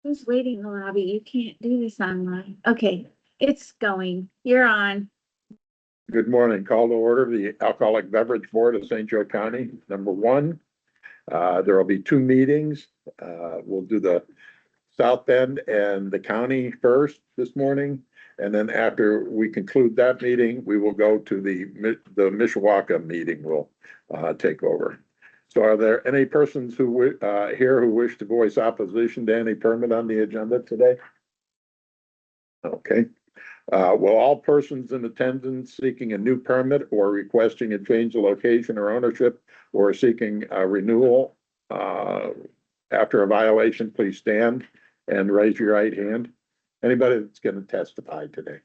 Who's waiting in the lobby? You can't do this online. Okay, it's going. You're on. Good morning. Call to order the Alcoholic Beverage Board of St. Joe County. Number one, there will be two meetings. We'll do the South Bend and the county first this morning. And then after we conclude that meeting, we will go to the Mishawaka meeting will take over. So are there any persons who here who wish to voice opposition to any permit on the agenda today? Okay. Will all persons in attendance seeking a new permit or requesting a change of location or ownership or seeking a renewal after a violation, please stand and raise your right hand. Anybody that's going to testify today?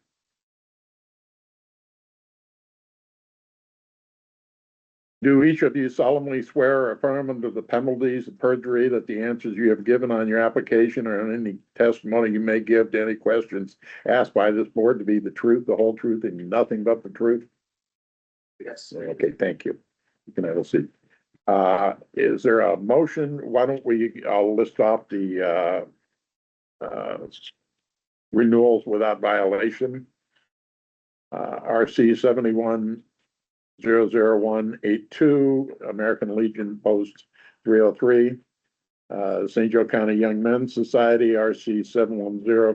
Do each of you solemnly swear or affirm under the penalties of perjury that the answers you have given on your application or on any testimony you may give to any questions asked by this board to be the truth, the whole truth, and nothing but the truth? Yes. Okay, thank you. You can have a seat. Is there a motion? Why don't I'll list off the renewals without violation. RC 71-00182, American Legion Post 303, St. Joe County Young Men's Society, RC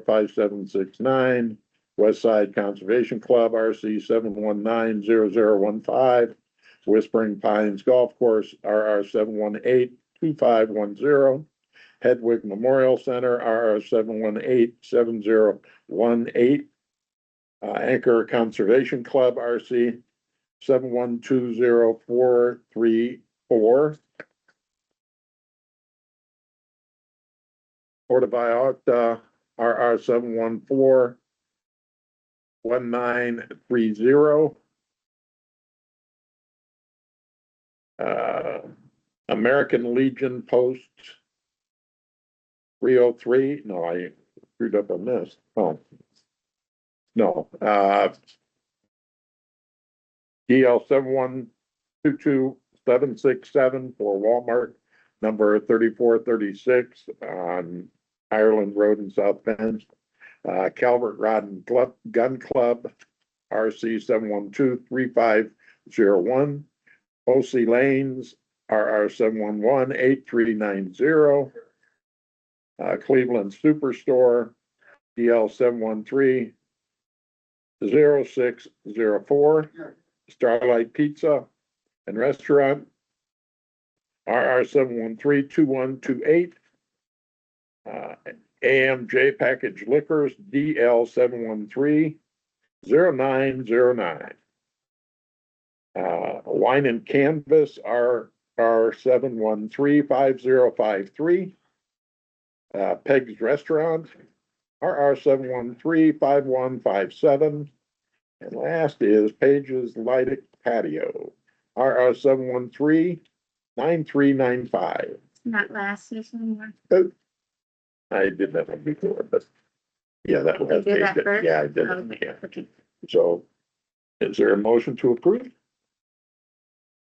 7105769, West Side Conservation Club, RC 7190015, Whispering Pines Golf Course, RR 7182510, Hedwig Memorial Center, RR 7187018, Anchor Conservation Club, RC 7120434, Porta Vallarta, RR 7141930, American Legion Post 303. No, I screwed up on this. Oh, no. DL 7122767 for Walmart, number 3436 on Ireland Road in South Bend. Calvert Rod and Gun Club, RC 7123501. OC Lanes, RR 7118390. Cleveland Superstore, DL 7130604. Starlight Pizza and Restaurant, RR 7132128. AMJ Package Liquors, DL 7130909. Wine and Canvas, RR 7135053. Peg's Restaurant, RR 7135157. And last is Page's Lighted Patio, RR 7139395. Not last this anymore. I did that one before, but yeah, that was. You did that first? Yeah, I did. Okay, Yeah. okay. So is there a motion to approve?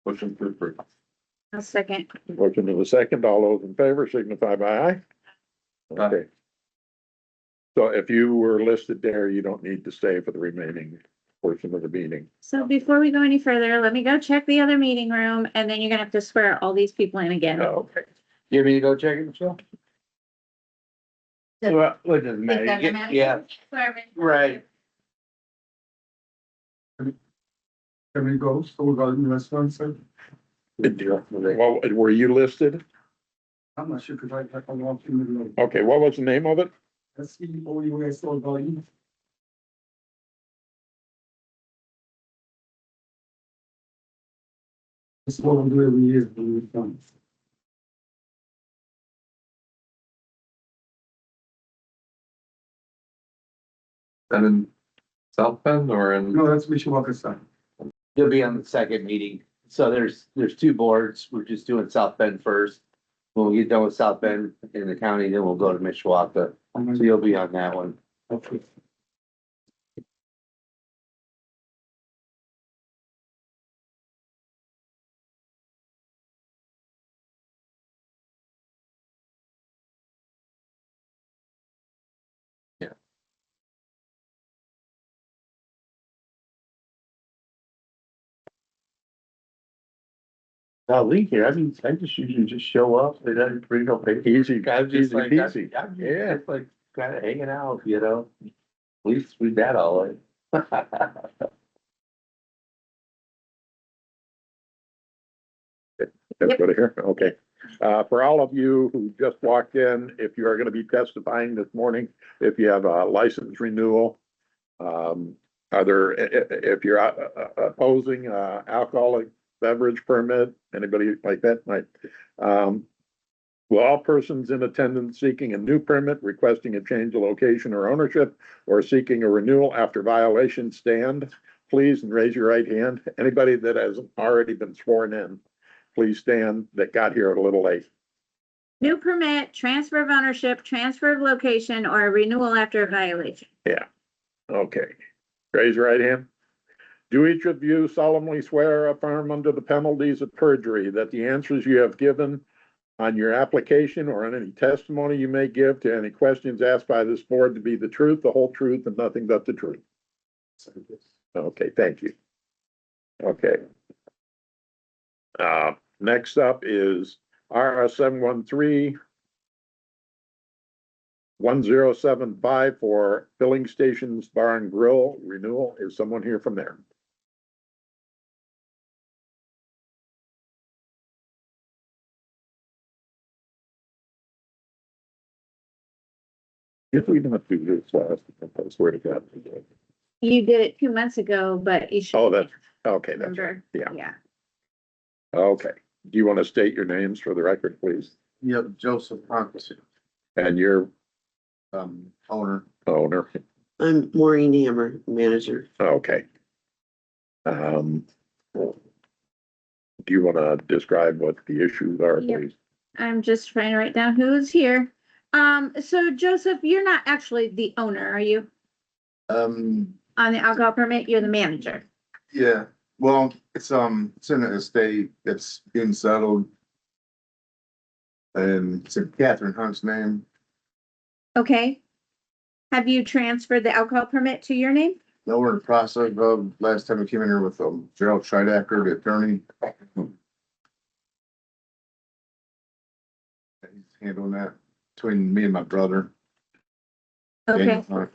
Motion to approve. I'll second. Motion to the second. All those in favor signify by aye. Okay. So if you were listed there, you don't need to stay for the remaining portion of the meeting. So before we go any further, let me go check the other meeting room and then you're gonna have to swear all these people in again. Okay. You want me to go check it, Michelle? Well, it doesn't matter. It doesn't matter. Yeah, right. Can we go? So we're going to restaurant, sir? Well, were you listed? I'm not sure, because I walked in the room. Okay, what was the name of it? SEOUS or volume. It's what we do every year when we come. And in South Bend or in? No, that's Mishawaka side. You'll be on the second meeting. So there's two boards. We're just doing South Bend first. When we get done with South Bend in the county, then we'll go to Mishawaka. So you'll be on that one. Okay. leak here, I mean, I just usually just show up, they don't bring no paper. Easy, I'm just easy like, peasy. I'm Yeah. just like kind of hanging out, you know? At least we that all right. That's what I hear. Okay. For all of you who just walked in, if you are gonna be testifying this morning, if you have a license renewal, if you're opposing, alcoholic beverage permit, anybody like that might, will all persons in attendance seeking a new permit, requesting a change of location or ownership, or seeking a renewal after violation stand, please, and raise your right hand. Anybody that has already been sworn in, please stand, that got here a little late. New permit, transfer of ownership, transfer of location, or a renewal after a violation. Okay, raise your right hand. Do each of you solemnly swear or affirm under the penalties of perjury that the answers you have given on your application or on any testimony you may give to any questions asked by this board to be the truth, the whole truth, and nothing but the truth? Okay, thank you. Okay. Next up is RS 713-1075 for Filling Stations Bar and Grill renewal. Is someone here from there? If we don't do this last, I swear to God. You did it 2 months ago, but you should. Oh, that's, okay, that's, Remember? yeah. Yeah. okay. Do you want to state your names for the record, please? Yep, Joseph Hunt, And your owner. owner? I'm Maureen Hammer, manager. Okay. Do you want to describe what the issues are, Yep. please? I'm just trying to write down who's here. So Joseph, you're not actually the owner, are you? Um, On the alcohol permit, you're the manager. yeah, well, it's in an estate that's being settled. And it's in Catherine Hunt's name. Okay. Have you transferred the alcohol permit to your name? Now we're in the process of, last time we came in here with Gerald Scheidacker, the attorney. He's handling that between me and my brother. Okay, Daniel Hunt.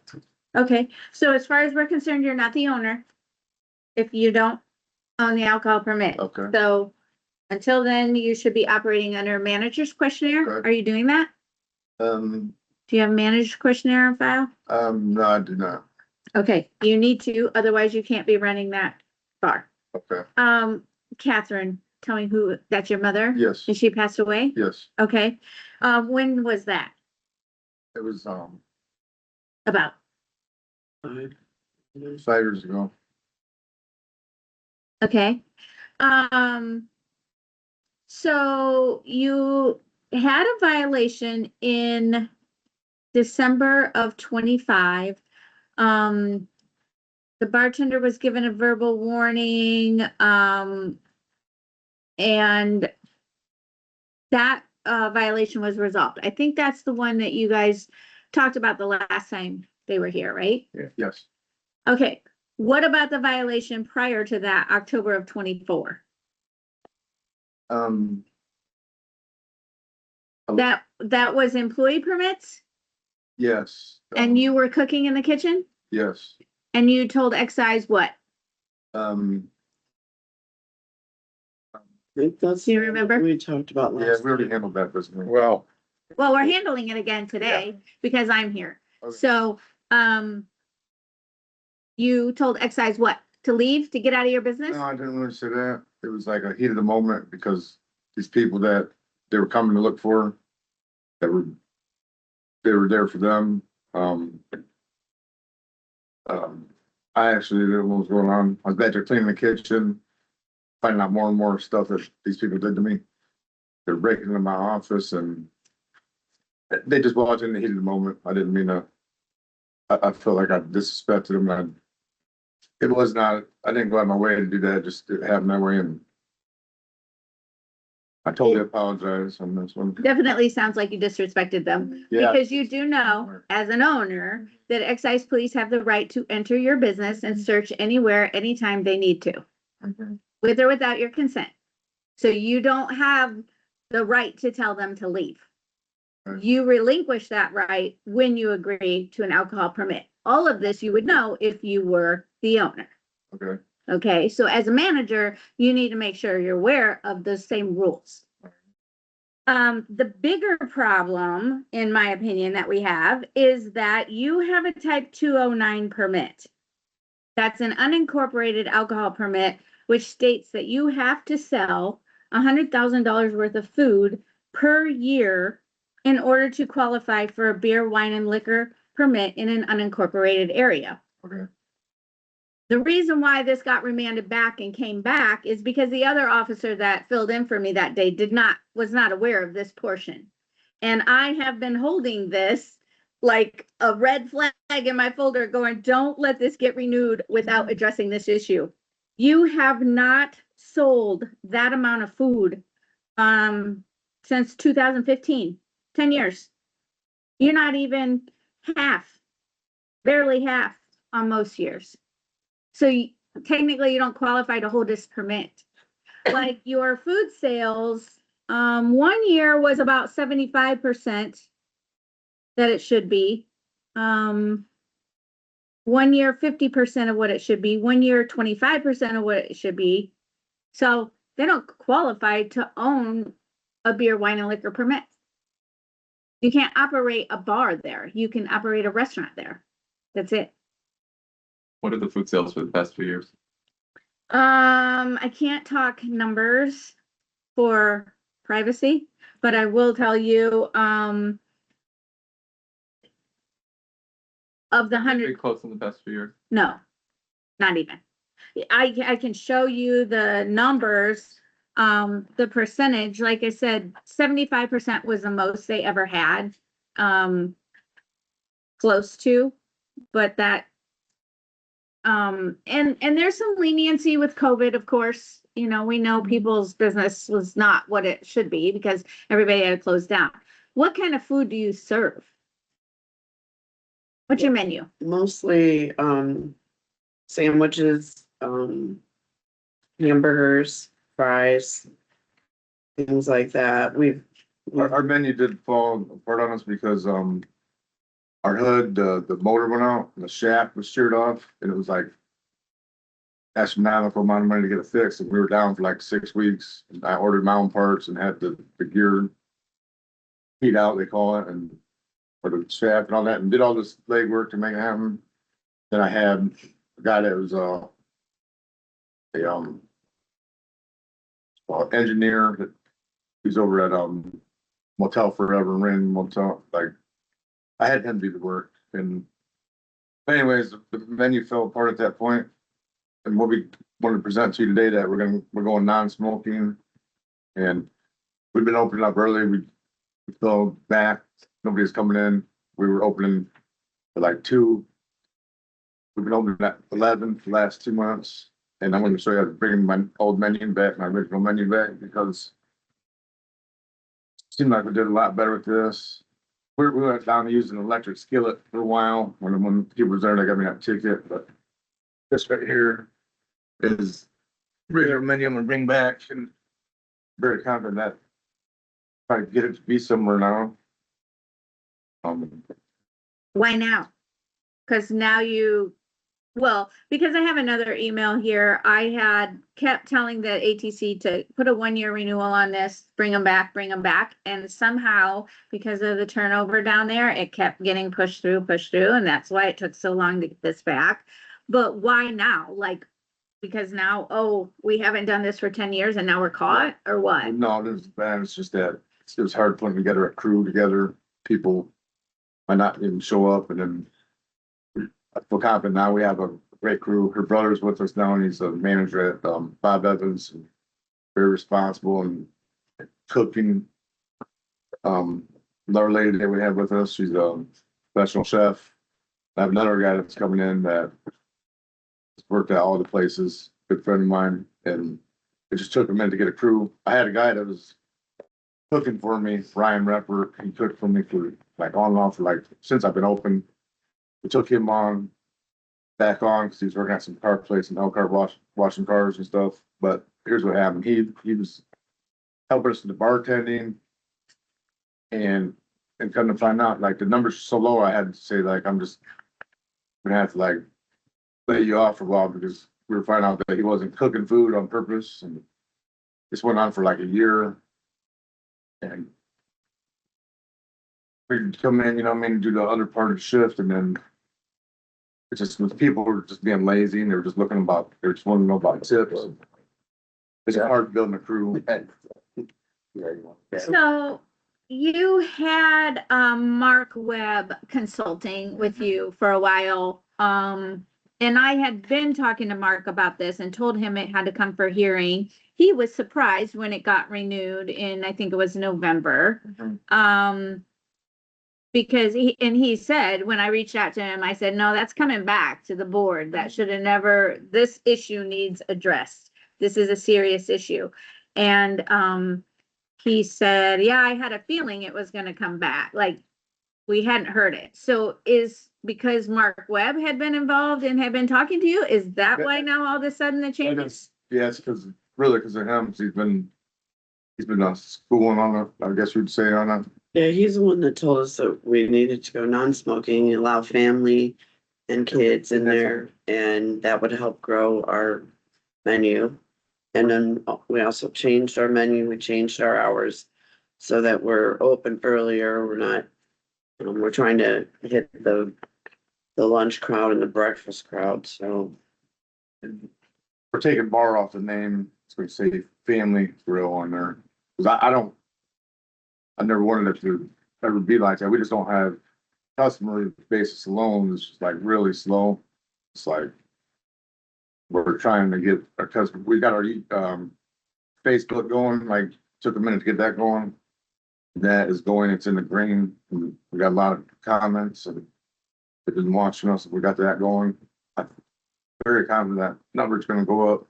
okay. So as far as we're concerned, you're not the owner. If you don't own the alcohol permit. Okay, So until then, you should be operating under a manager's questionnaire. Correct. Are you doing that? Do you have a manager's questionnaire on file? no, I do not. Okay, you need to, otherwise you can't be running that bar. Okay, Catherine, tell me who, that's your mother? yes, And she passed away? yes, Okay. When was that? it was, About? 5 years ago. Okay. So you had a violation in December of 25. The bartender was given a verbal warning, and that violation was resolved. I think that's the one that you guys talked about the last time they were here, right? Yes, Okay, what about the violation prior to that, October of 24? That was employee permits, yes. and you were cooking in the kitchen, Yes, and you told excise what? I think that's. Do you remember? We talked about yeah, last. we already handled that business. Well, Well, we're handling it again today because I'm here. Okay. So, you told excise what? To leave, to get out of your business? No, I didn't really say that. It was like a heat of the moment because these people that they were coming to look for, they were there for them. I actually didn't know what was going on. I was back there cleaning the kitchen, finding out more and more stuff that these people did to me. They're breaking into my office and they just walked in the heat of the moment. I didn't mean to. I felt like I disrespected them. It was not, I didn't go out of my way to do that, just to have my way, and I totally apologize on this one. Definitely sounds like you disrespected them. Yeah. Because you do know, as an owner, that excise police have the right to enter your business and search anywhere, anytime they need to, with or without your consent. So you don't have the right to tell them to leave. Right. You relinquish that right when you agree to an alcohol permit. All of this you would know if you were the owner. Okay, Okay, so as a manager, you need to make sure you're aware of the same rules. The bigger problem, in my opinion, that we have is that you have a type 209 permit. That's an unincorporated alcohol permit, which states that you have to sell $100,000 worth of food per year in order to qualify for a beer, wine, and liquor permit in an unincorporated area. okay, The reason why this got remanded back and came back is because the other officer that filled in for me that day was not aware of this portion. And I have been holding this like a red flag in my folder going, don't let this get renewed without addressing this issue. You have not sold that amount of food since 2015, 10 years. You're not even half, barely half on most years. So technically you don't qualify to hold this permit. Like your food sales, 1 year was about 75% that it should be. 1 year, 50% of what it should be. 1 year, 25% of what it should be. So they don't qualify to own a beer, wine, and liquor permit. You can't operate a bar there. You can operate a restaurant there. That's it. What are the food sales for the past 2 years? I can't talk numbers for privacy, but I will tell you, of the Pretty 100, close in the past few years. no, not even. I can show you the numbers, the percentage, like I said, 75% was the most they ever had, close to, but that, and there's some leniency with COVID, of course. You know, we know people's business was not what it should be because everybody had to close down. What kind of food do you serve? What's your menu? Mostly, sandwiches, hamburgers, fries, things like that. our menu did fall apart on us because, our hood, the motor went out, and the shaft was sheared off, and it was like astronomical amount of money to get it fixed, and we were down for like 6 weeks. And I ordered my own parts and had the gear heat out, they call it, and for the shaft and all that, and did all this legwork to make it happen. Then I had a guy that was, engineer that he's over at, Motel Forever, Ring Motel, like, I had him do the work, and anyways, the menu fell apart at that point. And what we wanted to present to you today, that we're going non-smoking, and we've been opening up early, we fell back, nobody's coming in, we were opening at like 2. We've been opening at 11 for the last 2 months, and I'm gonna show you, bringing my old menu back, my original menu back, because it seemed like we did a lot better with this. We went down to using an electric skillet for a while, when people was there, they got me that ticket, but this right here is regular menu I'm gonna bring back, and very confident that try to get it to be somewhere now. Why now? Because now because I have another email here. I had kept telling the ATC to put a 1-year renewal on this, bring them back. And somehow, because of the turnover down there, it kept getting pushed through. And that's why it took so long to get this back. But why now? Like, because now, oh, we haven't done this for 10 years and now we're caught, or what? No, it was bad, it's just that it was hard putting together a crew together, people might not even show up, and then I feel confident now we have a great crew. Her brother's with us now, and he's a manager at, Bob Evans, and very responsible and cooking. Another lady that we have with us, she's a professional chef. I have another guy that's coming in that has worked at all the places, good friend of mine, and it just took a minute to get a crew. I had a guy that was cooking for me, Ryan Repper. He cooked for me for like on and off for like since I've been open. We took him on back on because he was working at some car place and Elkhart washing cars and stuff. But here's what happened. He was helping us with the bartending. And come to find out, like, the numbers are so low, I had to say, like, I'm just gonna have to, like, lay you off for a while, because we were finding out that he wasn't cooking food on purpose, and this went on for like a year. And we'd come in, you know, what I mean, do the other part of the shift, and then it's just, with people were just being lazy, and they were just looking about, they just wanting to know about tips. It's hard building a crew. So you had, Mark Webb consulting with you for a while. And I had been talking to Mark about this and told him it had to come for hearing. He was surprised when it got renewed in, I think it was November. Because he said, when I reached out to him, I said, no, that's coming back to the board. That should have never, this issue needs addressed. This is a serious issue. And, he said, yeah, I had a feeling it was gonna come back. Like, we hadn't heard it. So is because Mark Webb had been involved and had been talking to you, is that why now all of a sudden the changes? Yes, because really, because of him, he's been schooling on it, I guess you'd say, on it. Yeah, he's the one that told us that we needed to go non-smoking, allow family and kids in there, and that would help grow our menu. And then we also changed our menu, we changed our hours so that we're open earlier, we're not, we're trying to hit the lunch crowd and the breakfast crowd, so. We're taking bar off the name, it's gonna say Family Grill on there, because I never wanted it to ever be like that, we just don't have customer basis alone, it's just like really slow. It's like, we're trying to get our customer, we got our, Facebook going, like, took a minute to get that going. That is going, it's in the green, and we got a lot of comments, and they've been watching us, we got that going. I'm very confident that number's gonna go up.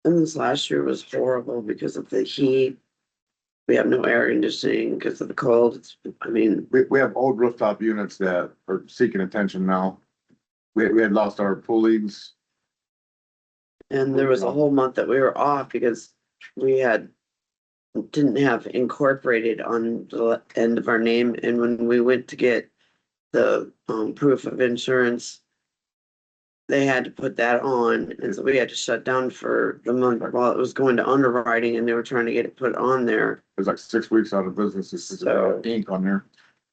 And this last year was horrible because of the heat. We have no air conditioning because of the cold. It's, I mean, We have old rooftop units that are seeking attention now. We had lost our pool leagues. and there was a whole month that we were off because we didn't have incorporated on the end of our name. And when we went to get the proof of insurance, they had to put that on. And so we had to shut down for the month while it was going to underwriting, and they were trying to get it put on there. It was like 6 weeks out of business, it's So- ink on there.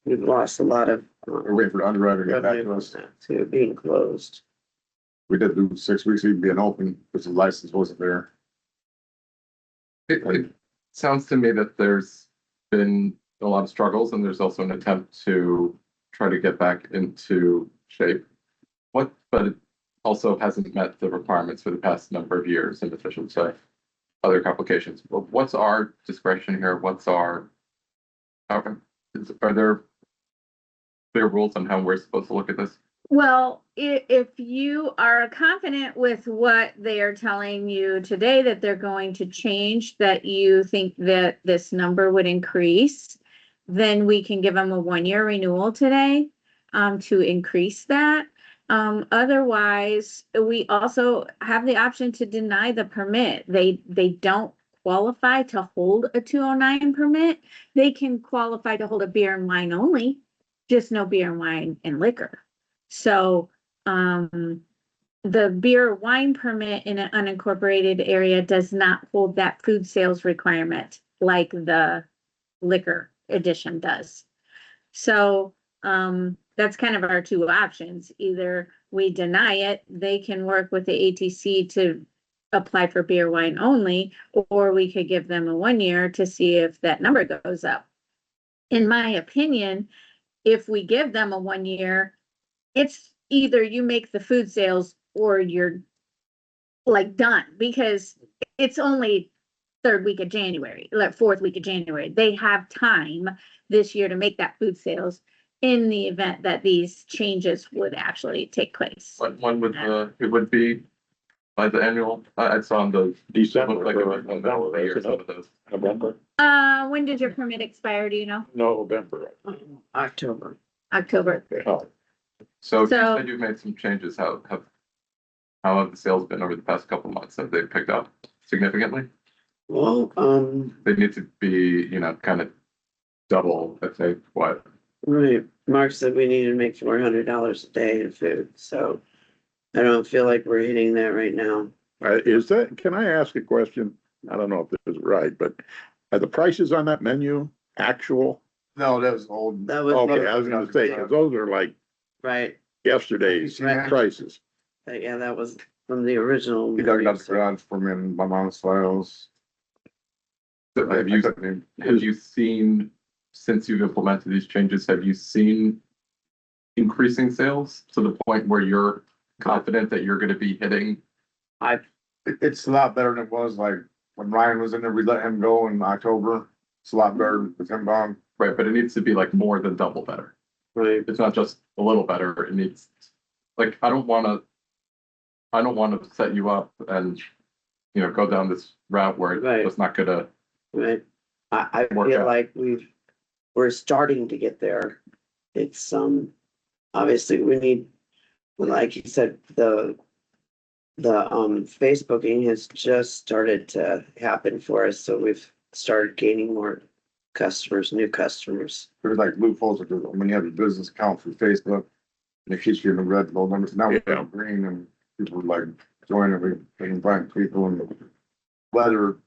We've lost a lot of We're waiting for the underwriter to get back revenue to from us. that too, being closed. We did lose 6 weeks even being open because the license wasn't there. It sounds to me that there's been a lot of struggles and there's also an attempt to try to get back into shape. But it also hasn't met the requirements for the past number of years, and officials say other complications. But what's our discretion here? Are there clear rules on how we're supposed to look at this? Well, if you are confident with what they are telling you today, that they're going to change, that you think that this number would increase, then we can give them a 1-year renewal today, to increase that. Otherwise, we also have the option to deny the permit. They don't qualify to hold a 209 permit. They can qualify to hold a beer and wine only, just no beer and wine and liquor. So, the beer wine permit in an unincorporated area does not hold that food sales requirement like the liquor edition does. So, that's kind of our two options. Either we deny it, they can work with the ATC to apply for beer wine only, or we could give them a 1 year to see if that number goes up. In my opinion, if we give them a 1 year, it's either you make the food sales or you're like done, because it's only third week of January, like fourth week of January. They have time this year to make that food sales in the event that these changes would actually take place. When would it would be by the annual? I saw on the December. looked like it was November of the year, some of those. November, When did your permit expire? Do you know? November. October. October. Oh, So you So- said you've made some changes. How have the sales been over the past couple of months? Have they picked up significantly? Well, They need to be, kind of double, I think, what, right, Mark said we need to make $400 a day in food, so I don't feel like we're hitting that right now. Is that, can I ask a question? I don't know if this is right, but are the prices on that menu actual? No, that was old. That was, Okay, I was gonna say, cause those are like right, yesterday's Right. prices. yeah, that was from the original. He dug menu, out the so- garage for me and my mom's files. so have you seen, since you've implemented these changes, have you seen increasing sales to the point where you're confident that you're gonna be hitting? It's a lot better than it was like when Ryan was in there, we let him go in October. It's a lot better with him gone. Right, but it needs to be like more than double better. Right, It's not just a little better, it needs, like, I don't wanna set you up and, go down this route where Right. it's just not gonna, right. I Work feel out. like we're starting to get there. It's, obviously we need, like you said, the Facebooking has just started to happen for us, so we've started gaining more customers, new customers. There's like loopholes with when you have a business account for Facebook. And it keeps you in the red, low numbers. Now we're Yeah. green and people like joining, we can find people and the weather.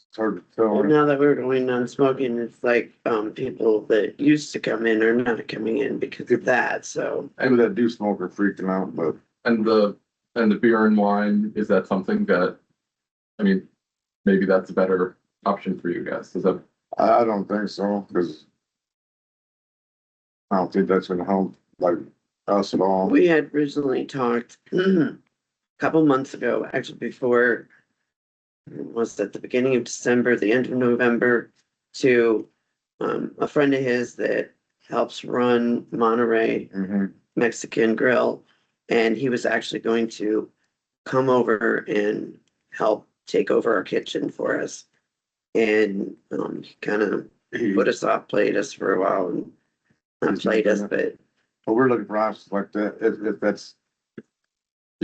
It's hard to tell. And now that we're going non-smoking, it's like, people that used to come in are not coming in because of that, so. People that do smoke are freaking out, but and the beer and wine, is that something that, I mean, maybe that's a better option for you guys, is that, I don't think so, cause I don't think that's gonna help like us at all. We had originally talked a couple months ago, actually before, was at the beginning of December, the end of November, to a friend of his that helps run Monterey Mhm. Mexican Grill. And he was actually going to come over and help take over our kitchen for us. And he kind of put us off, played us for a while and not played us, but But we're looking for options like that, if that's,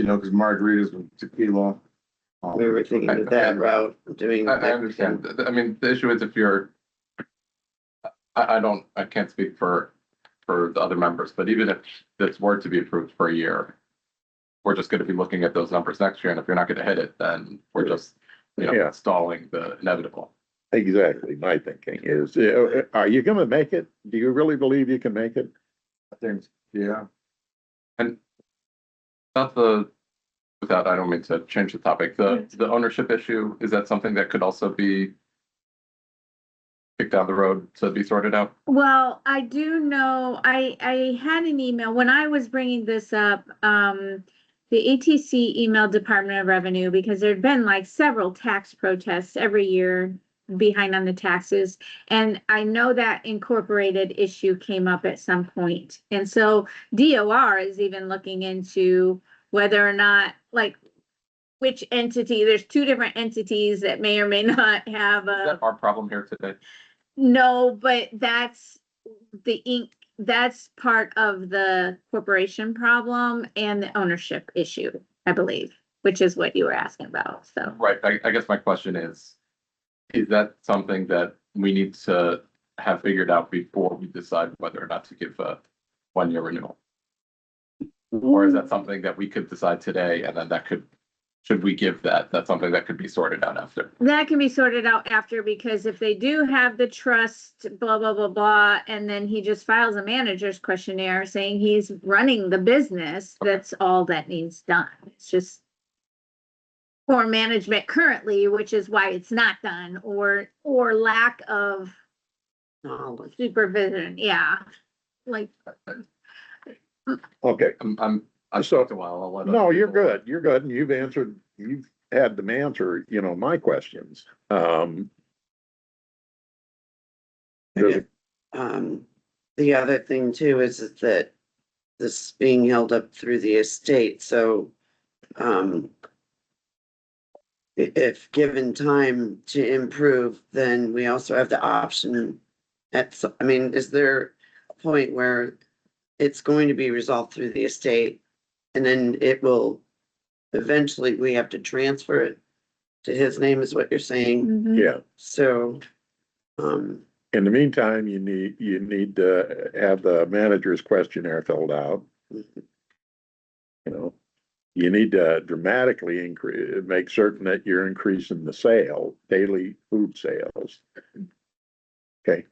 cause margaritas with tequila. we were thinking of that route, doing. I understand, I mean, the issue is if you're, I can't speak for the other members, but even if this were to be approved for a year, we're just gonna be looking at those numbers next year, and if you're not gonna hit it, then we're just, Yeah. stalling the inevitable. Exactly. My thinking is, are you gonna make it? Do you really believe you can make it? I think, yeah, Not without, I don't mean to change the topic, the ownership issue, is that something that could also be kicked down the road to be sorted out? Well, I do know, I had an email, when I was bringing this up, the ATC emailed Department of Revenue because there'd been like several tax protests every year behind on the taxes. And I know that incorporated issue came up at some point. And so DOR is even looking into whether or not, like, which entity, there's two different entities that may or may not have Is a. that our problem here today? No, but that's that's part of the corporation problem and the ownership issue, I believe, which is what you were asking about, so. Right, I guess my question is that something that we need to have figured out before we decide whether or not to give a 1-year renewal? Or is that something that we could decide today and then should we give that's something that could be sorted out after? That can be sorted out after, because if they do have the trust, blah, blah, blah, blah, and then he just files a manager's questionnaire saying he's running the business, that's all that needs done. It's just poor management currently, which is why it's not done, or lack of Knowledge. supervision, yeah. Like, Okay. I've So- talked a while. I'll let No, other you're people- good. You're good. And you've had them answer, my questions. Does it- The other thing too is that this is being held up through the estate, so, if given time to improve, then we also have the option is there a point where it's going to be resolved through the estate and then it will, eventually we have to transfer it to his name is what you're saying. Mhm. Yeah. So, In the meantime, you need to have the manager's questionnaire filled out. You know, you need to dramatically make certain that you're increasing the daily food sales. Okay.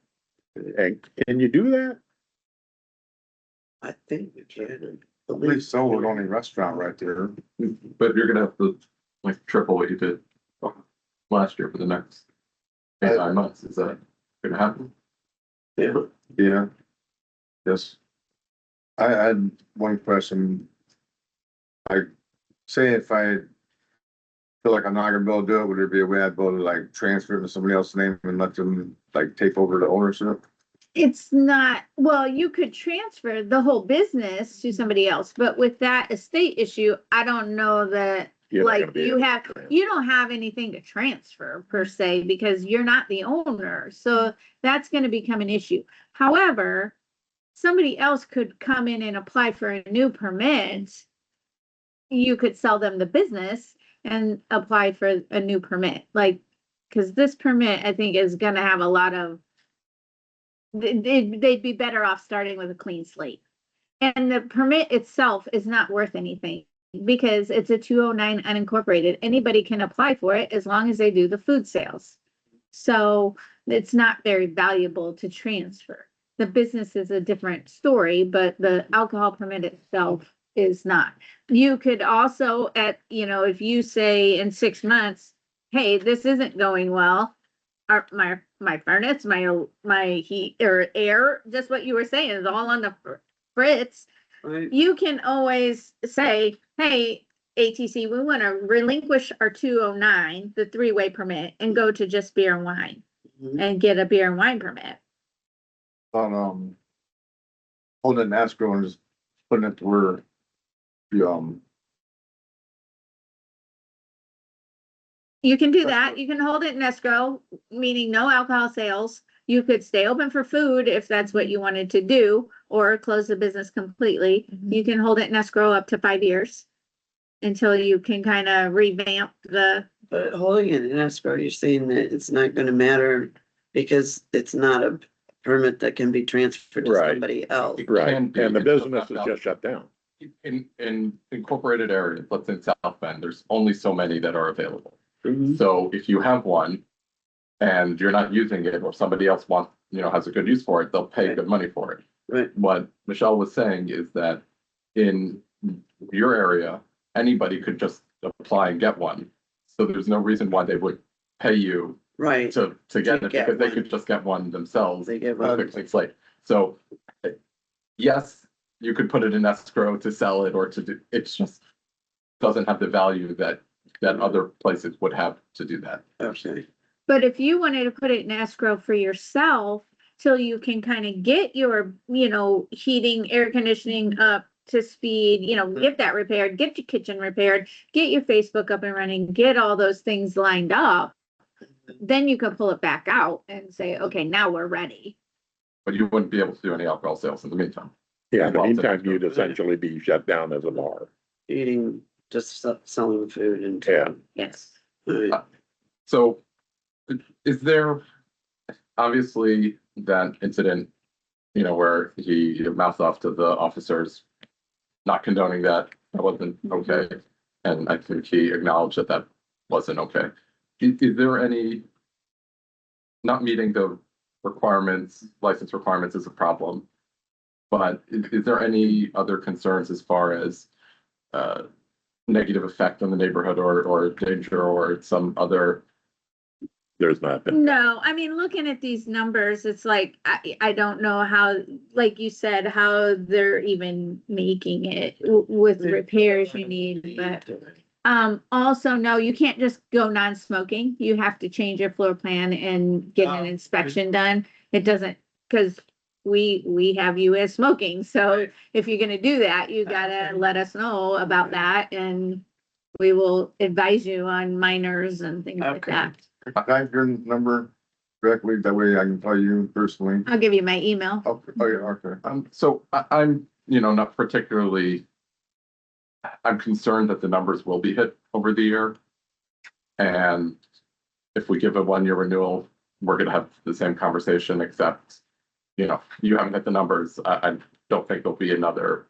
And can you do that? I think we can. I believe so, we're the only restaurant right there. But you're gonna have to like triple what you did last year for the next 8, 9 months. Is that gonna happen? Yeah. Yes. I had one question. Like, say if I feel like I'm not gonna be able to do it, would there be a way I'd be able to like transfer it to somebody else's name and let them like take over the ownership? It's not, well, you could transfer the whole business to somebody else, but with that estate issue, I don't know that, You're not like, gonna be you able to have, transfer. you don't have anything to transfer per se, because you're not the owner, so that's gonna become an issue. However, somebody else could come in and apply for a new permit. You could sell them the business and apply for a new permit, like, cause this permit, I think, is gonna have a lot of, they'd be better off starting with a clean slate. And the permit itself is not worth anything because it's a 209 unincorporated. Anybody can apply for it as long as they do the food sales. So it's not very valuable to transfer. The business is a different story, but the alcohol permit itself is not. You could also if you say in 6 months, hey, this isn't going well, my furnace, my heat or air, just what you were saying, is all on the fritz. Right, You can always say, hey, ATC, we want to relinquish our 209, the 3-way permit, and go to just beer and wine Mhm. and get a beer and wine permit. On, holding it in escrow and just putting it to where the, You can do that. You can hold it in escrow, meaning no alcohol sales. You could stay open for food if that's what you wanted to do, or close the business completely. You can hold it in escrow up to 5 years until you can kind of revamp the, But holding it in escrow, you're saying that it's not gonna matter because it's not a permit that can be transferred to Right. somebody else. Right, Can be, and the it's still business not is valid. just shut down. In incorporated areas, let's say South Bend, there's only so many that are available. Mhm. So if you have one and you're not using it, or somebody else has a good use for it, they'll pay Right. good money for it. Right, What Michelle was saying is that in your area, anybody could just apply and get one. So there's no reason why they would pay you right. to get To it, get because they one. could just get one themselves. They get with a one. clean slate. So yes, you could put it in escrow to sell it or to do, it's just doesn't have the value that other places would have to do that. Okay, but if you wanted to put it in escrow for yourself, till you can kind of get your, heating, air conditioning up to speed, get that repaired, get your kitchen repaired, get your Facebook up and running, get all those things lined up, then you could pull it back out and say, okay, now we're ready. But you wouldn't be able to do any alcohol sales in the meantime. Yeah, in the Well, it's an meantime, escrow. you'd essentially be shut down as a bar. eating, just selling food and. Yeah. Yes. Right. So is there, obviously, that incident, where he mouthed off to the officers, not condoning that wasn't okay. And I think he acknowledged that wasn't okay. Is there any, not meeting the requirements, license requirements is a problem. But is there any other concerns as far as negative effect on the neighborhood or danger or some other? There's not been. No, I mean, looking at these numbers, it's like, I don't know how, like you said, how they're even making it with repairs you need, but. Also, no, you can't just go non-smoking. You have to change your floor plan and get an inspection done. It doesn't, because we have you as smoking, so if you're gonna do that, you gotta let us know about that, and we will advise you on minors and things like Okay. that. can I have your number directly, that way I can tell you personally? I'll give you my email. Okay, oh, yeah, okay. So I'm, not particularly, I'm concerned that the numbers will be hit over the year. And if we give a 1-year renewal, we're gonna have the same conversation, except, you know, you haven't hit the numbers. I don't think there'll be another,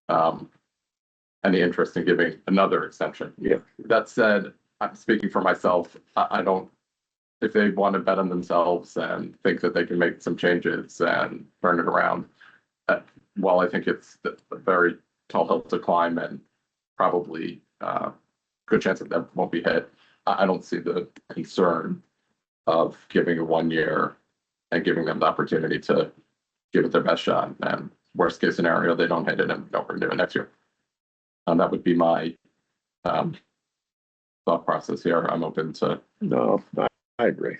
any interest in giving another extension. Yeah. That said, I'm speaking for myself. I don't, if they want to bet on themselves and think that they can make some changes and turn it around, while I think it's a very tall hill to climb and probably good chance that won't be hit, I don't see the concern of giving a 1 year and giving them the opportunity to give it their best shot. And worst case scenario, they don't hit it and don't renew it next year. That would be my thought process here. I'm open to. No, I agree.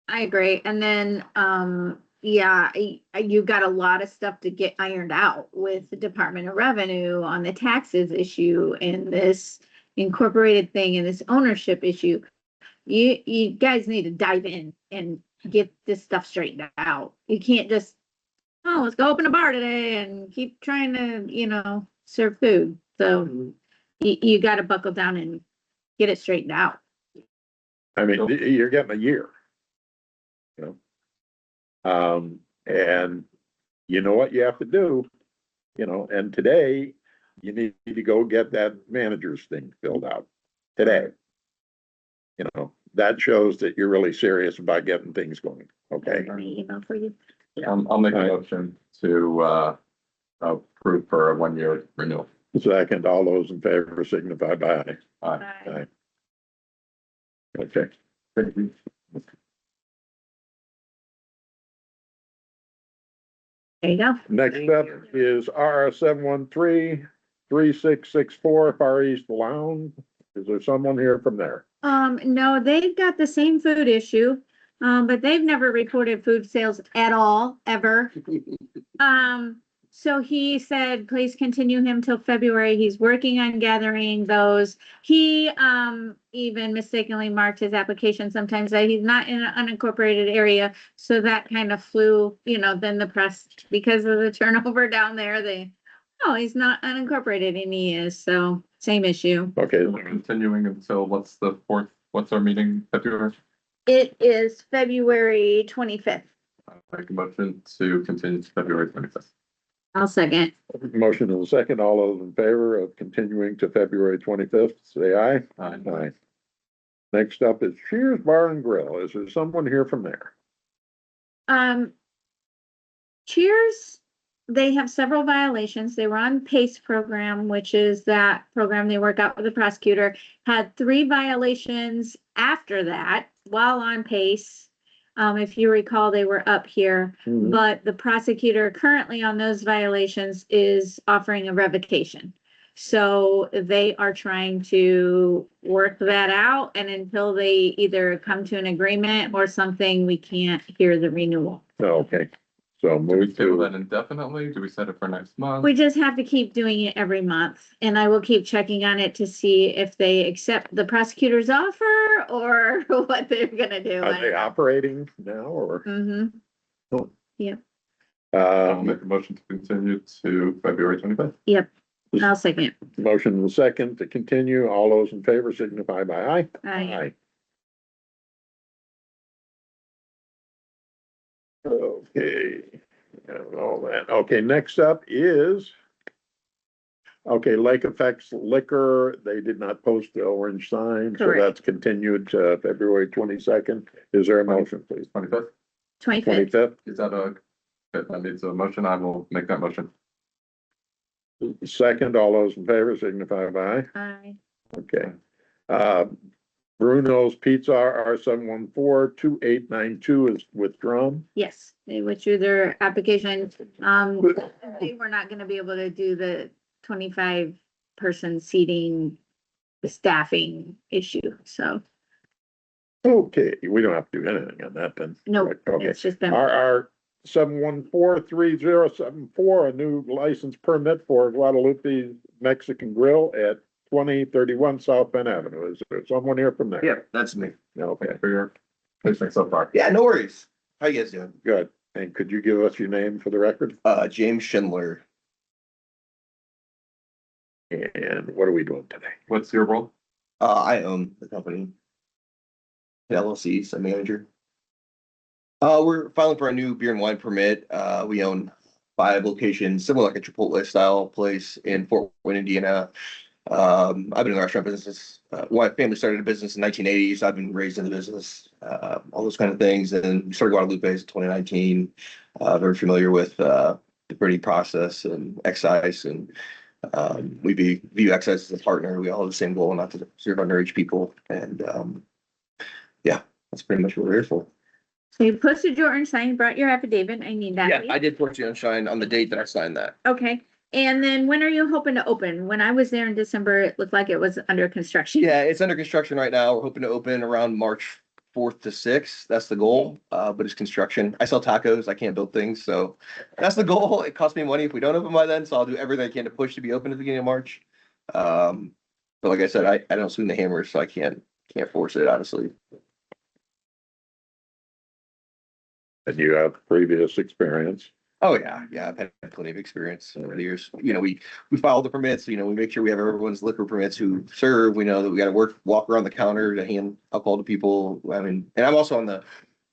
I agree. And then, yeah, you got a lot of stuff to get ironed out with the Department of Revenue on the taxes issue and this incorporated thing and this ownership issue. You guys need to dive in and get this stuff straightened out. You can't just, oh, let's go open a bar today and keep trying to, serve food. So you got to buckle down and get it straightened out. I mean, you're getting a year. You know? And you know what you have to do, and today you need to go get that manager's thing filled out today. That shows that you're really serious about getting things going. Okay. Any email for you? I'll make a All right. motion to approve for a 1-year renewal. Second, all those in favor signify by aye. Bye. Okay. Thank you. There you go. Next Thank up you. is RR 713-3664 Far East Lounge. Is there someone here from there? No, they've got the same food issue, but they've never reported food sales at all, ever. So he said, please continue him till February. He's working on gathering those. He, even mistakenly marked his application sometimes that he's not in an unincorporated area. So that kind of flew, then the press, because of the turnover down there, oh, he's not unincorporated and he is. So same issue. Okay, We're continuing until what's the 4th? What's our meeting, February? It is February 25th. I'll make a motion to continue to February 25th. I'll second. motion and a second. All those in favor of continuing to February 25th, say aye. Aye. Next up is Cheers Bar and Grill. Is there someone here from there? Cheers, they have several violations. They were on PACE program, which is that program they work out with the prosecutor, had 3 violations after that while on PACE. If you recall, they were up here, but the prosecutor currently on those violations is offering a revocation. So they are trying to work that out, and until they either come to an agreement or something, we can't hear the renewal. Okay, so Do we move table to, that indefinitely? Do we set it for next month? We just have to keep doing it every month, and I will keep checking on it to see if they accept the prosecutor's offer or what they're gonna do. are they operating now or? Mm-hmm. I'll make a motion to continue to February 25th. I'll second. Motion and a second to continue. All those in favor signify by aye. Aye. Okay, and all that. Okay, next up is, Lake Effects Liquor. They did not post the orange sign, so Correct. that's continued to February 22nd. Is there a motion, please? 25th? 25th. 25th, Is that that needs a motion? I will make that motion. second, all those in favor signify by aye. Aye. Okay. Bruno's Pizza R714-2892 is withdrawn. Yes, they withdrew their application. They were not gonna be able to do the 25-person seating, the staffing issue, so, Okay, we don't have to do anything on that then. no, Okay. it's just been. RR 714-3074, a new license permit for Guadalupe Mexican Grill at 2031 South Bend Avenue. Is there someone here from there? Yep, that's me. Okay, For your patience so far. Yeah, no worries. How you guys doing? good. And could you give us your name for the record? James Schindler. And what are we doing today? What's your role? I own the company. The LLC's a manager. We're filing for a new beer and wine permit. We own 5 locations, similar like a Chipotle style place in Fort Wayne, Indiana. I've been in the restaurant business. My family started a business in 1980, so I've been raised in the business, all those kind of things. And we started Guadalupe in 2019. Very familiar with the permitting process and excise, and we view excise as a partner. We all have the same goal, not to serve underage people. And yeah, that's pretty much what we're here for. So you posted your orange sign, brought your affidavit. I need that. Yeah, please. I did put you on shine on the date that I signed that. Okay, and then when are you hoping to open? When I was there in December, it looked like it was under construction. Yeah, it's under construction right now. We're hoping to open around March 4th to 6th. That's the goal. But it's construction. I sell tacos. I can't build things. So that's the goal. It costs me money if we don't open by then. So I'll do everything I can to push to be open at the beginning of March. But like I said, I don't swing the hammer, so I can't force it, honestly. And you have previous experience. Oh, yeah. Yeah, I've had plenty of experience over the years. You know, we file the permits, you know, we make sure we have everyone's liquor permits who serve. We know that we gotta walk around the counter to hand alcohol to people. I mean, and I'm also on the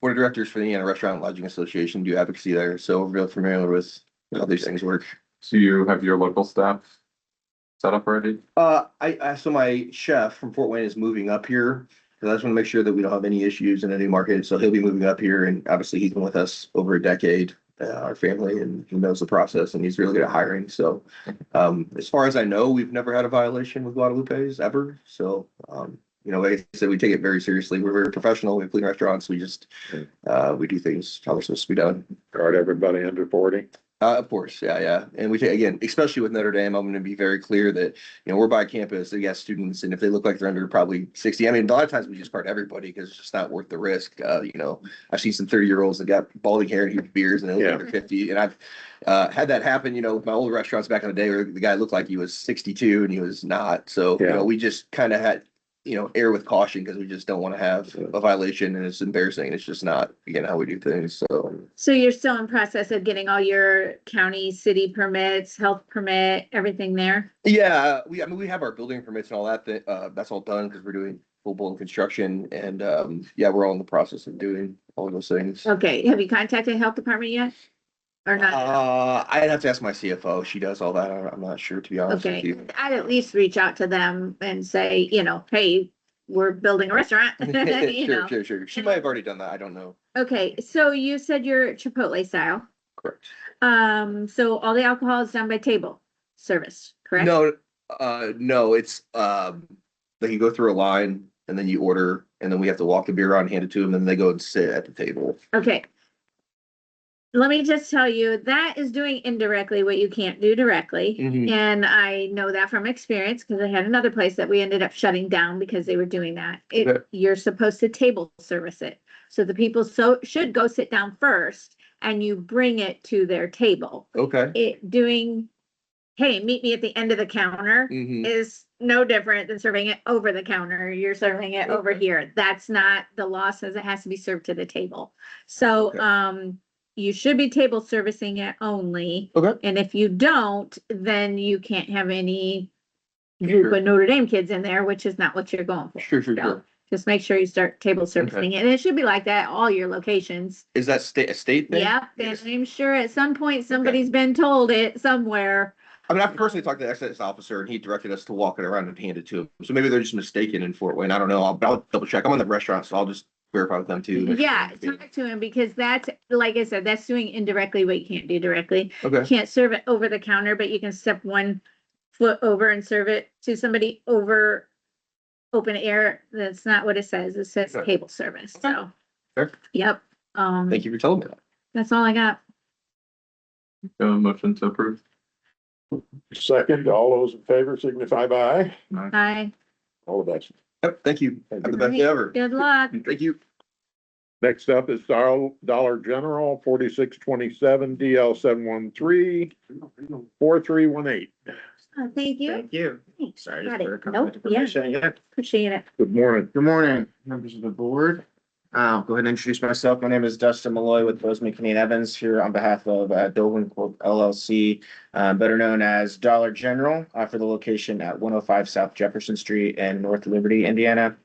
board of directors for the Indiana Restaurant and Lodging Association, do advocacy there. So we're real familiar with how these things work. So you have your local staff set up already? So my chef from Fort Wayne is moving up here. Cause I just want to make sure that we don't have any issues in any market. So he'll be moving up here, and obviously he's been with us over a decade, our family, and he knows the process, and he's really good at hiring. So, as far as I know, we've never had a violation with Guadalupe's ever. So, you know, like I said, we take it very seriously. We're very professional. We have clean restaurants. We just, we do things how they're supposed to be done. Guard everybody under 40. Of course, yeah. And we take, again, especially with Notre Dame, I'm gonna be very clear that, you know, we're by campus, they got students, and if they look like they're under probably 60, I mean, a lot of times we just card everybody because it's just not worth the risk. You know, I've seen some 30-year-olds that got balding hair and huge beards and they look under 50, and I've had that happen, you know, with my old restaurants back in the day where the guy looked like he was 62 and he was not. So, you know, we just kind of had, you know, err with caution because we just don't want to have a violation, and it's embarrassing. It's just not, again, how we do things. So you're still in process of getting all your county, city permits, health permit, everything there? Yeah, we have our building permits and all that, that's all done because we're doing full-blown construction, and yeah, we're all in the process of doing all of those things. Okay, have you contacted the health department yet? Or not? I'd have to ask my CFO. She does all that. I'm not sure, to be honest with Okay, you. I'd at least reach out to them and say, you know, hey, we're building a restaurant. You know. Sure. She might have already done that. I don't know. Okay, so you said you're Chipotle style. Correct. So all the alcohol is done by table service, correct? No, it's like you go through a line and then you order, and then we have to walk the beer around, hand it to them, and they go and sit at the table. Okay. Let me just tell you, that is doing indirectly what you can't do directly. Mhm. And I know that from experience because I had another place that we ended up shutting down because they were doing that. Okay. You're supposed to table service it. So the people should go sit down first and you bring it to their table. Okay. Hey, meet me at the end of the counter Mhm. is no different than serving it over the counter. You're serving it over here. That's not, the law says it has to be served to the table. So, Okay. You should be table servicing it only. Okay. And if you don't, then you can't have any Sure. group of Notre Dame kids in there, which is not what you're going for. Sure. So just make sure you start table servicing it. And it should be like that at all your locations. Is that a state thing? Yep. Yes. And I'm sure at some point somebody's been told it somewhere. I mean, I personally talked to the excise officer, and he directed us to walk it around and hand it to him. So maybe they're just mistaken in Fort Wayne. I don't know. I'll double check. I'm on the restaurant, so I'll just verify with them too. Yeah, talk to him because that's, like I said, that's doing indirectly what you can't do directly. Okay. You can't serve it over the counter, but you can step 1 foot over and serve it to somebody over open air. That's not what it says. It says Okay. table service. So, Fair. yep. Thank you for telling me that. That's all I got. Motion to approve. Second, all those in favor signify by aye. Bye. All of us. Yep. Thank you. Thank Have the you. best day ever. Good luck. Thank you. Next up is Dollar General, 4627 DL 713-4318. Thank you. Thank you. Thanks. Sorry Got just for it. coming Nope, to yeah, permission. Yeah. appreciate it. Good morning. Good morning, members of the board. I'll go ahead and introduce myself. My name is Dustin Malloy with Bozeman Kenny and Evans here on behalf of Dolan Corp LLC, better known as Dollar General, for the location at 105 South Jefferson Street in North Liberty, Indiana.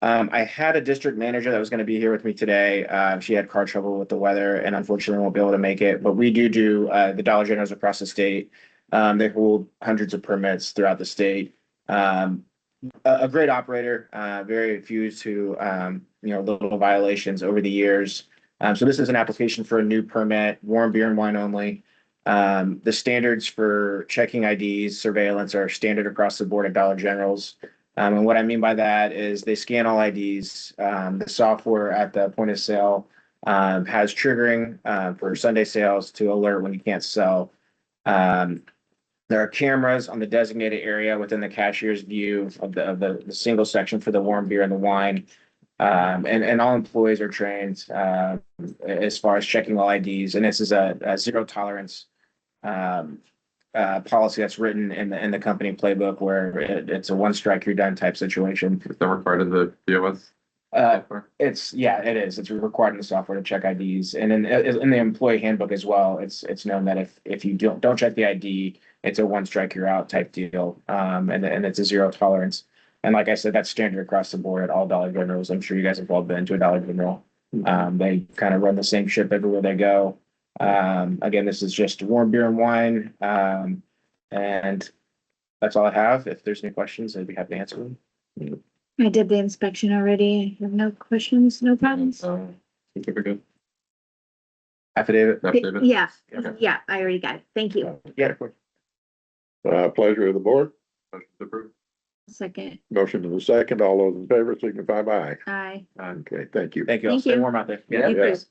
I had a district manager that was going to be here with me today. She had car trouble with the weather and unfortunately won't be able to make it. But we do the Dollar Generals across the state. They hold hundreds of permits throughout the state. A great operator, very few to, little violations over the years. So this is an application for a new permit, warm beer and wine only. The standards for checking IDs, surveillance are standard across the board at Dollar Generals. And what I mean by that is they scan all IDs. The software at the point of sale has triggering for Sunday sales to alert when you can't sell. There are cameras on the designated area within the cashier's view of the single section for the warm beer and the wine. And all employees are trained as far as checking all IDs. And this is a zero tolerance policy that's written in the company playbook where it's a one strike, you're done type situation. Is that required in the BOS? software? It is. It's required in the software to check IDs. And in the employee handbook as well, it's known that if you don't check the ID, it's a one strike, you're out type deal. And it's a zero tolerance. And like I said, that's standard across the board at all Dollar Generals. I'm sure you guys have all been to a Dollar General. They kind of run the same ship everywhere they go. Again, this is just warm beer and wine. And that's all I have. If there's any questions, I'd be happy to answer them. I did the inspection already. I have no questions, no problems. I think we're good. Affidavit? Affidavit? Yeah, Okay. yeah, I already got it. Thank you. Yeah. Pleasure of the board. Motion to approve. Second, Motion to the second. All those in favor signify by aye. aye. Okay, thank you. Thank you. I'll Thank stay you. warm out there. You too. Yes.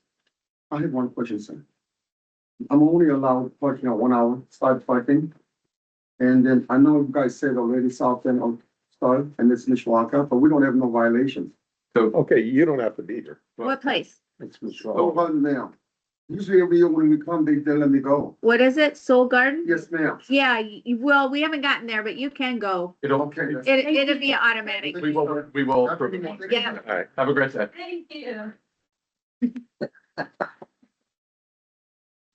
I have one question, sir. I'm only allowed parking at 1 hour, start parking. And then I know you guys said already South End on start and it's Mishawaka, but we don't have no violations. Okay, you don't have to be here. What place? It's So, ma'am, usually every year when we come, they let me go. What is it? Soul Garden? Yes, ma'am. Yeah, well, we haven't gotten there, but you can go. It'll, Okay. It'll be automatic. we will approve it. Yeah. All right. Have a great day. Thank you.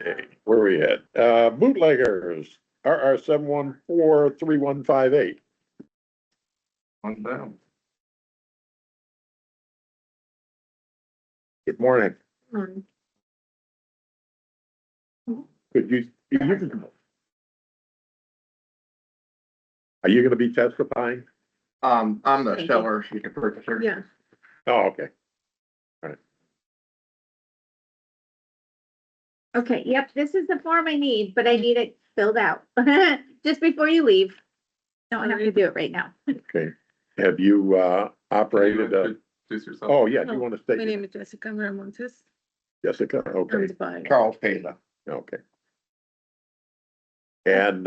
Okay, where we at? Bootleggers, RR 7143158. On down. Good morning. Could you can. Are you gonna be testifying? I'm the seller, you can purchase her. Yeah. Oh, okay. Okay, yep, this is the form I need, but I need it filled out just before you leave. Don't have to do it right now. Okay. Have you, operated a, Introduce yourself. oh, yeah, do you want to My state, name is Jessica Miramontes. Jessica? Okay, I'm the buyer. Charles Payla. okay. And,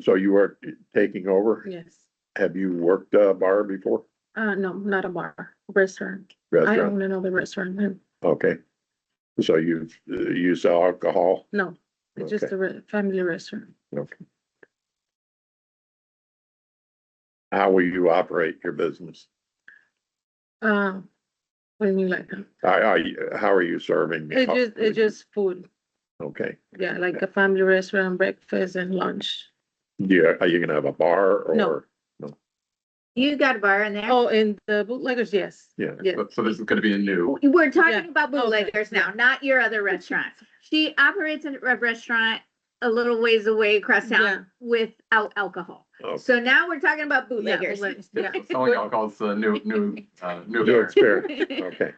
so you are taking over? Yes. Have you worked a bar before? No, not a bar, restaurant. I Restaurant? own another restaurant. Okay. So you sell alcohol? No, it's just Okay. a family restaurant. Okay. How will you operate your business? What do you mean like that? How are you serving? It's just food. Okay. Yeah, like a family restaurant, breakfast and lunch. Are you gonna have a bar or? No. You got a bar in there? Oh, and the bootleggers, yes. Yeah. Yes. So this is gonna be a new, We're talking Yeah. about bootleggers now, not your other restaurant. She operates a restaurant a little ways away across Yeah. town without alcohol. Okay. So now we're talking about Yeah, bootleggers. bootleggers, yeah, yeah. selling alcohol is a new New appearance. experience. Okay.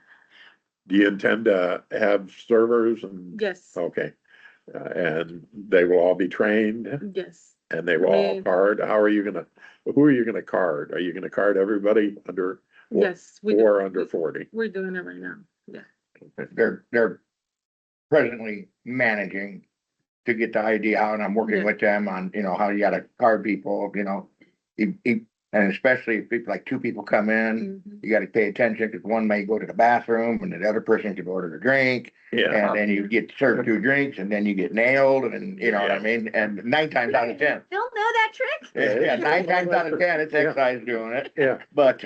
Do you intend to have servers and? Yes, Okay. And they will all be trained yes. and they will all Me. card? Who are you gonna card? Are you gonna card everybody under? Yes, we Or do. under 40? We're doing it right now. Yeah. They're presently managing to get the ID out, and I'm working Yeah. with them on, how you gotta card people, And especially if people, like two people come in, Mhm. you gotta pay attention, because one may go to the bathroom and the other person could order a drink. Yeah, And then you get served 2 drinks and then you get nailed and you know what I mean? And 9 times out of 10. Don't know that trick? Yeah, 9 times out of 10, it's Yeah. excise doing it. yeah, But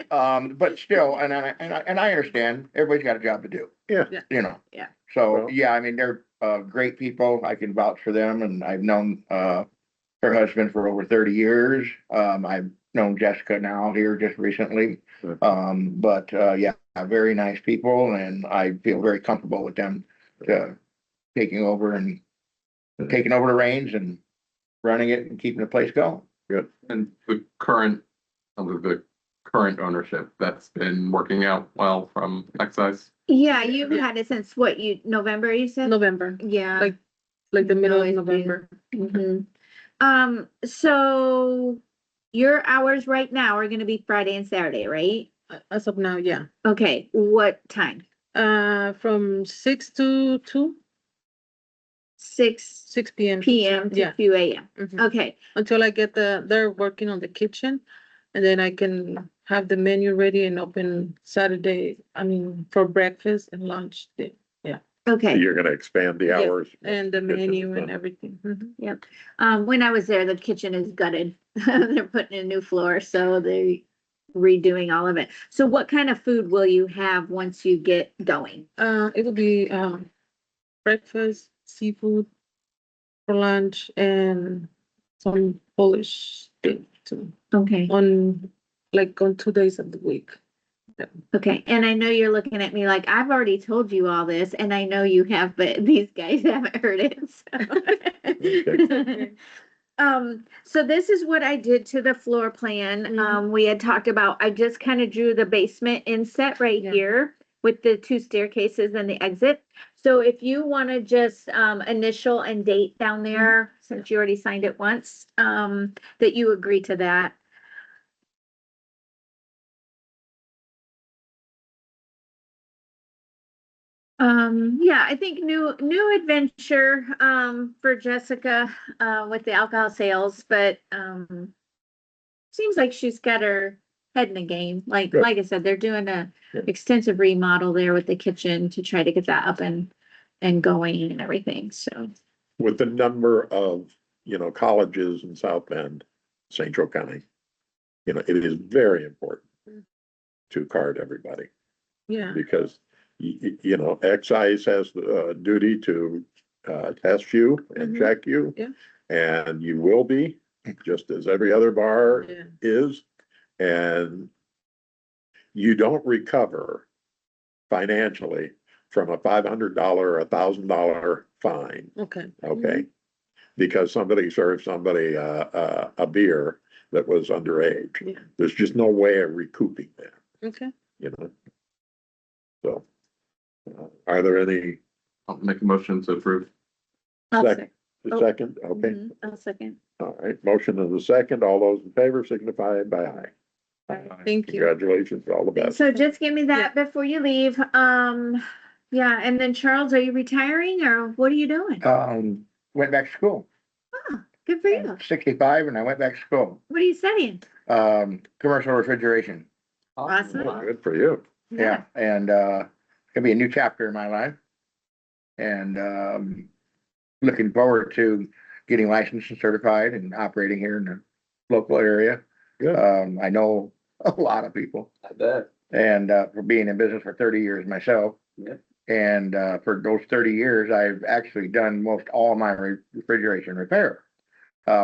still, and I understand, everybody's got a job to do. yeah. You know? Yeah. So, Well- yeah, I mean, they're, great people. I can vouch for them and I've known, her husband for over 30 years. I've known Jessica now here just recently. Yeah, very nice people and I feel very comfortable with them, taking over the reins and running it and keeping the place going. And the current, under the current ownership, that's been working out well from excise. Yeah, you've had it since what, November, you said? November, Yeah. like the middle of Always been. November. Mhm. So your hours right now are gonna be Friday and Saturday, right? As of now, yeah. Okay, what time? From 6 to 2, Six 6 p.m. PM to Yeah. 2 AM. Mhm. Okay, Until I get they're working on the kitchen. And then I can have the menu ready and open Saturday, for breakfast and lunch. okay. You're gonna expand the Yes, hours. And the Kitchen is menu and done. everything. Mhm. When I was there, the kitchen is gutted. They're putting in a new floor, so they're redoing all of it. So what kind of food will you have once you get going? It will be, breakfast, seafood for lunch and some Polish thing too. Okay, On 2 days of the week. okay. And I know you're looking at me like, I've already told you all this, and I know you have, but these guys haven't heard it. So. So this is what I did to the floor plan. We had talked about, I just kind of drew the basement inset right Yeah. here with the 2 staircases and the exit. So if you want to just, initial and date down there, since you already signed it once, that you agree to that. Yeah, I think new adventure, for Jessica, with the alcohol sales, but, seems like she's got her head in the game. Like Good. I said, they're doing a Good. extensive remodel there with the kitchen to try to get that up and going and everything, so. With the number of, colleges in South Bend, St. Joe County, it is very important to card everybody. Yeah. Because excise has the duty to test you and Mhm. check you. Yeah. And you will be, just as every other bar Yeah. is. And you don't recover financially from a $500, $1,000 fine, Okay. okay? Because somebody served somebody a beer that was underage. Yeah. There's just no way of recouping that, Okay. So, are there any I'll make a motion to approve. I'll Second. Oh. second? Okay, Mhm, I'll second. all right, motion is a second. All those in favor signify by aye. Thank you. Congratulations, all the best. So just give me that before you leave. Yeah, and then Charles, are you retiring or what are you doing? Went back to school, Good for you. 65 and I went back to school. What are you studying? Commercial refrigeration. Awesome. Oh, good for you. Yeah, and, gonna be a new chapter in my life. And, looking forward to getting licensed and certified and operating here in the local area. Good. I know a lot of people I bet. and, for being in business for 30 years myself. Yeah. And, for those 30 years, I've actually done most all my refrigeration repair,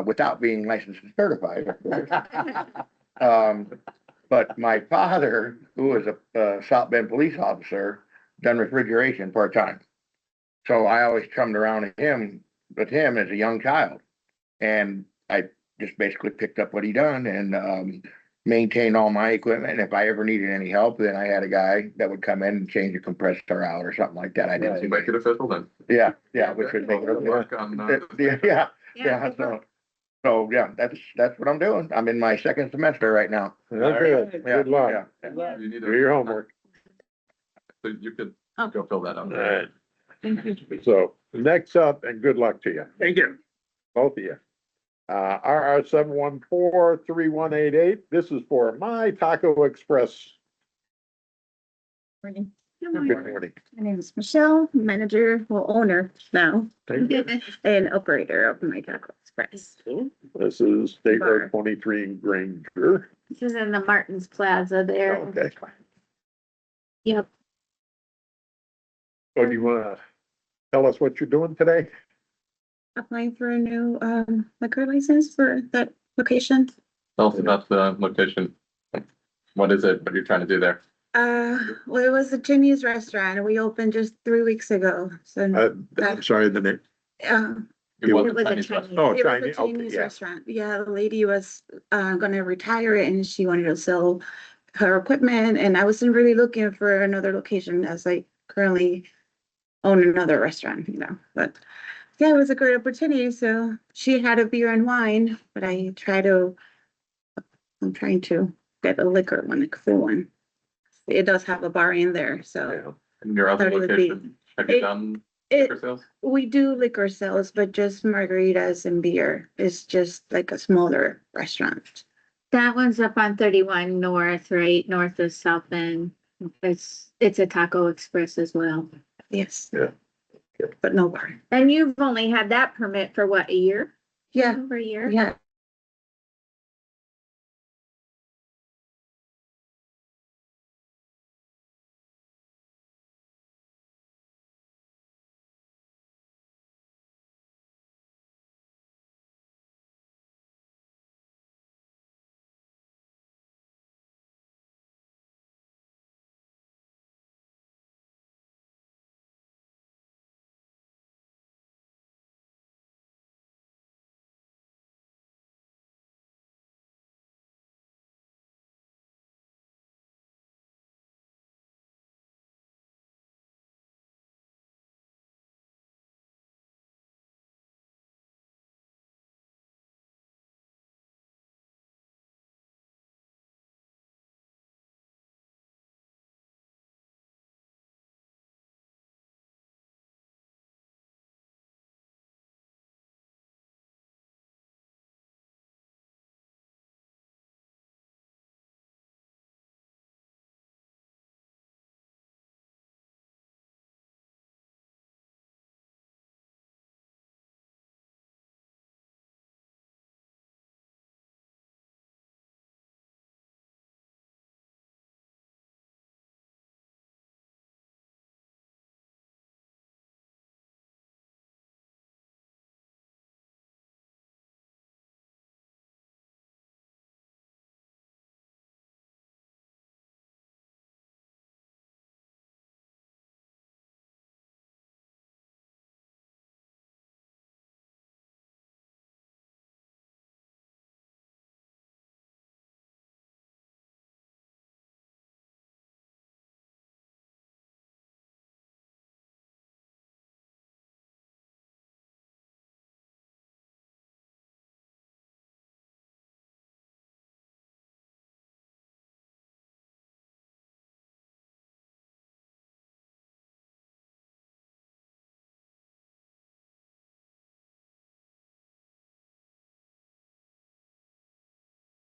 without being licensed and certified. But my father, who was a South Bend police officer, done refrigeration part-time. So I always chummed around with him as a young child. And I just basically picked up what he done and, maintained all my equipment. And if I ever needed any help, then I had a guy that would come in and change the compressor out or something like that. I To didn't. make it official then. Yeah, which would make it. Good luck on, Yeah, Yeah. so yeah, that's what I'm doing. I'm in my second semester right now. Good, Yeah, good luck. yeah. You need Do your homework. So you could Oh. go fill that out. All right, Thank you. so next up, and good luck to you, Thank you. both of you. RR 714-3188. This is for My Taco Express. Morning. Good morning. My name is Michelle, manager, well, owner now, and operator of My Taco Express. This is State Road 23 in Granger. This is in the Martins Plaza there. Okay. Yep. So do you wanna tell us what you're doing today? Applying for a new liquor license for that location. Tell us about the location. What is it? What are you trying to do there? Well, it was a Chinese restaurant. We opened just 3 weeks ago. So I'm sorry, the name. It was It was a Chinese Chinese. restaurant. Oh, it was a Chinese, okay, Chinese yeah. restaurant. Yeah, the lady was gonna retire and she wanted to sell her equipment, and I wasn't really looking for another location as I currently own another restaurant, but yeah, it was a great opportunity. So she had a beer and wine, but I'm trying to get a liquor one, like full one. It does have a bar in there, so In your other Thought it would be- location, have you it- done it, liquor sales? we do liquor sales, but just margaritas and beer. It's just like a smaller restaurant. That one's up on 31 North, right, north of South Bend. It's a Taco Express as well. Yes. Yeah. But no bar. And you've only had that permit for what, a year? Yeah, Over a year? yeah.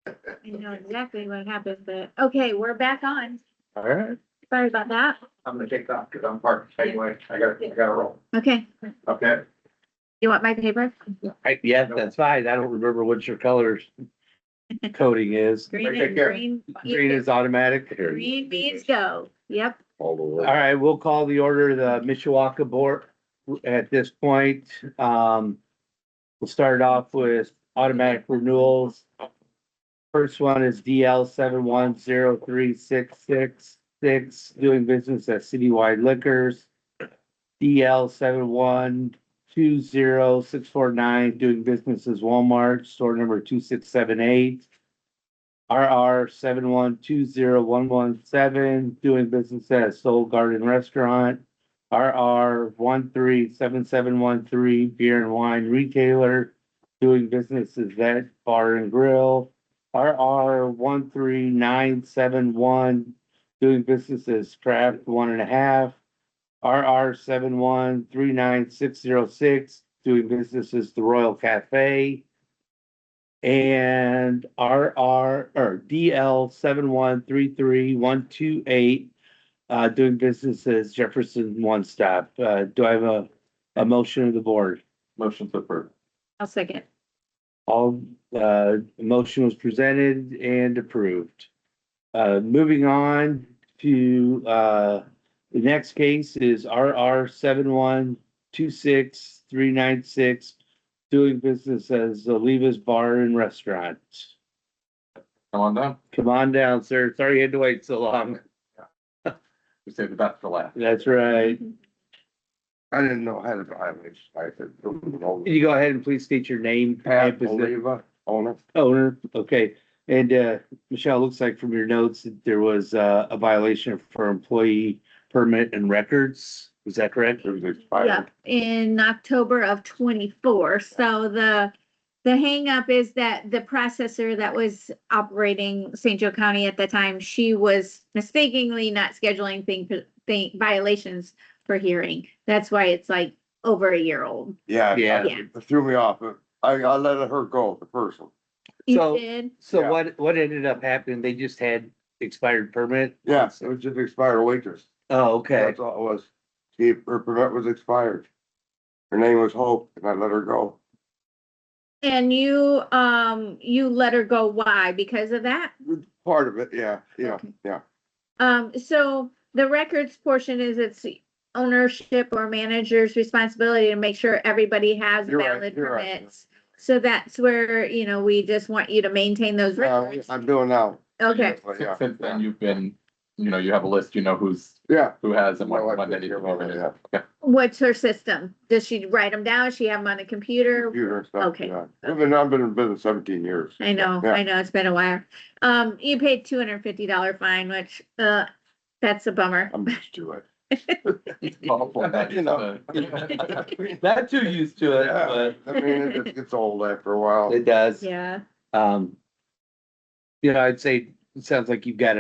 I know exactly what happened, but, okay, we're back on. All right. Sorry about that. I'm gonna take off because I'm parked anyway. I gotta roll. Okay, Okay. you want my paper? Yeah, that's fine. I don't remember what your colors coding is. Green Take and care. green. Green is automatic. Green means go. Yep. All the All way. right, we'll call the order of the Mishawaka Board at this point. We'll start off with automatic renewals. First one is DL 7103666, doing business at Citywide Liquors. DL 7120649, doing business as Walmart, store number 2678. RR 7120117, doing business at Soul Garden Restaurant. RR 137713, beer and wine retailer, doing business as Vet Bar and Grill. RR 13971, doing business as Craft 1.5. RR 7139606, doing business as The Royal Cafe. and DL 7133128, doing business as Jefferson One Stop. Do I have a motion of the board? Motion to approve. I'll second. All, motion was presented and approved. Moving on to, the next case is RR 7126396, doing business as Oliva's Bar and Restaurant. Come on down. Come on down, sir. Sorry you had to wait so long. We saved the best for last. That's right. I didn't know how to violate. I said. Can you go ahead and please state your name? Pat position? Oliva, owner. Owner, okay. And, Michelle, looks like from your notes that there was, a violation for employee permit and records. Is that correct? It was expired. Yep, in October of 24. So the hang up is that the processor that was operating St. Joe County at the time, she was mistakenly not scheduling violations for hearing. That's why it's like over a year old. Yeah. Yeah. Yeah. It threw me off. I let her go, the person. You So- did? So Yeah. what ended up happening? They just had expired permit? Yeah, it was just expired waitress. Oh, okay. That's all it was. Her permit was expired. Her name was Hope and I let her go. And you let her go. Why? Because of that? Part of it, yeah, Okay. yeah. So the records portion is it's ownership or manager's responsibility to make sure everybody has You're right, valid you're right. permits. So that's where, we just want you to maintain those records. I'm doing now. Okay, Yeah. Since then, you've been, you have a list, Yeah. who has and My wife when they takes need care to of be all that, renewed. Okay. what's her system? Does she write them down? Does she have them on a computer? Computer and stuff, Okay. yeah. I've been in business 17 years. I know, Yeah. it's been a while. You paid $250 fine, which, that's a bummer. I'm used to it. Awful, that You is, know. Not too used to it, Yeah, I mean, it just gets old after a while. but it does. Yeah, I'd say it sounds like you've got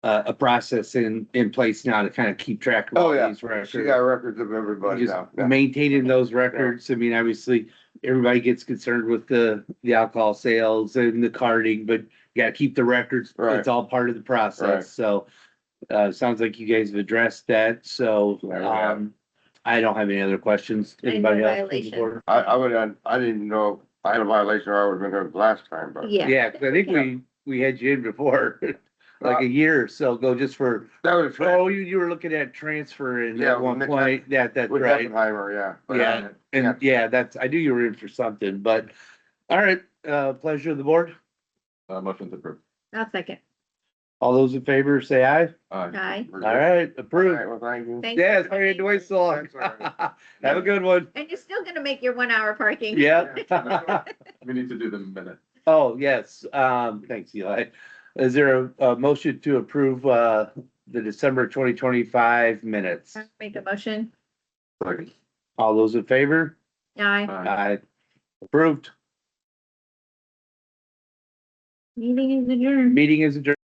a process in place now to kind of keep track of Oh, all yeah. these records. She got records of everybody Just now. Yeah. maintaining those records. I mean, obviously, everybody gets concerned with the alcohol sales and the carding, but you gotta keep the records. Right. It's all part of the Right. process. So, sounds like you guys have addressed that. So, Yeah, we have. I don't have any other questions. And Anybody no else? from the violation. board? I didn't even know I had a violation or I would have been there the last time, but. yeah. Yeah, 'cause I think we had you in before, like a year or so ago, just for, That was. oh, you were looking at transferring Yeah, at one Nick- point. That's With right. Heppenheimer, yeah. But, Yeah, and yeah, I knew you were in for something, but, all right, pleasure of the board. Motion to approve. I'll second. All those in favor, say aye. Aye. We're All good. right, All approved. right, well, thank you. Thank Yeah, you. sorry you had to wait so long. That's all right. Have a good one. And you're still gonna make your 1 hour parking. Yeah. We need to do the minute. Oh, yes, thanks, Eli. Is there a motion to approve, the December 2025 minutes? Make a motion. All those in favor? Aye. Aye. Approved. Meeting is adjourned. Meeting is adjourned.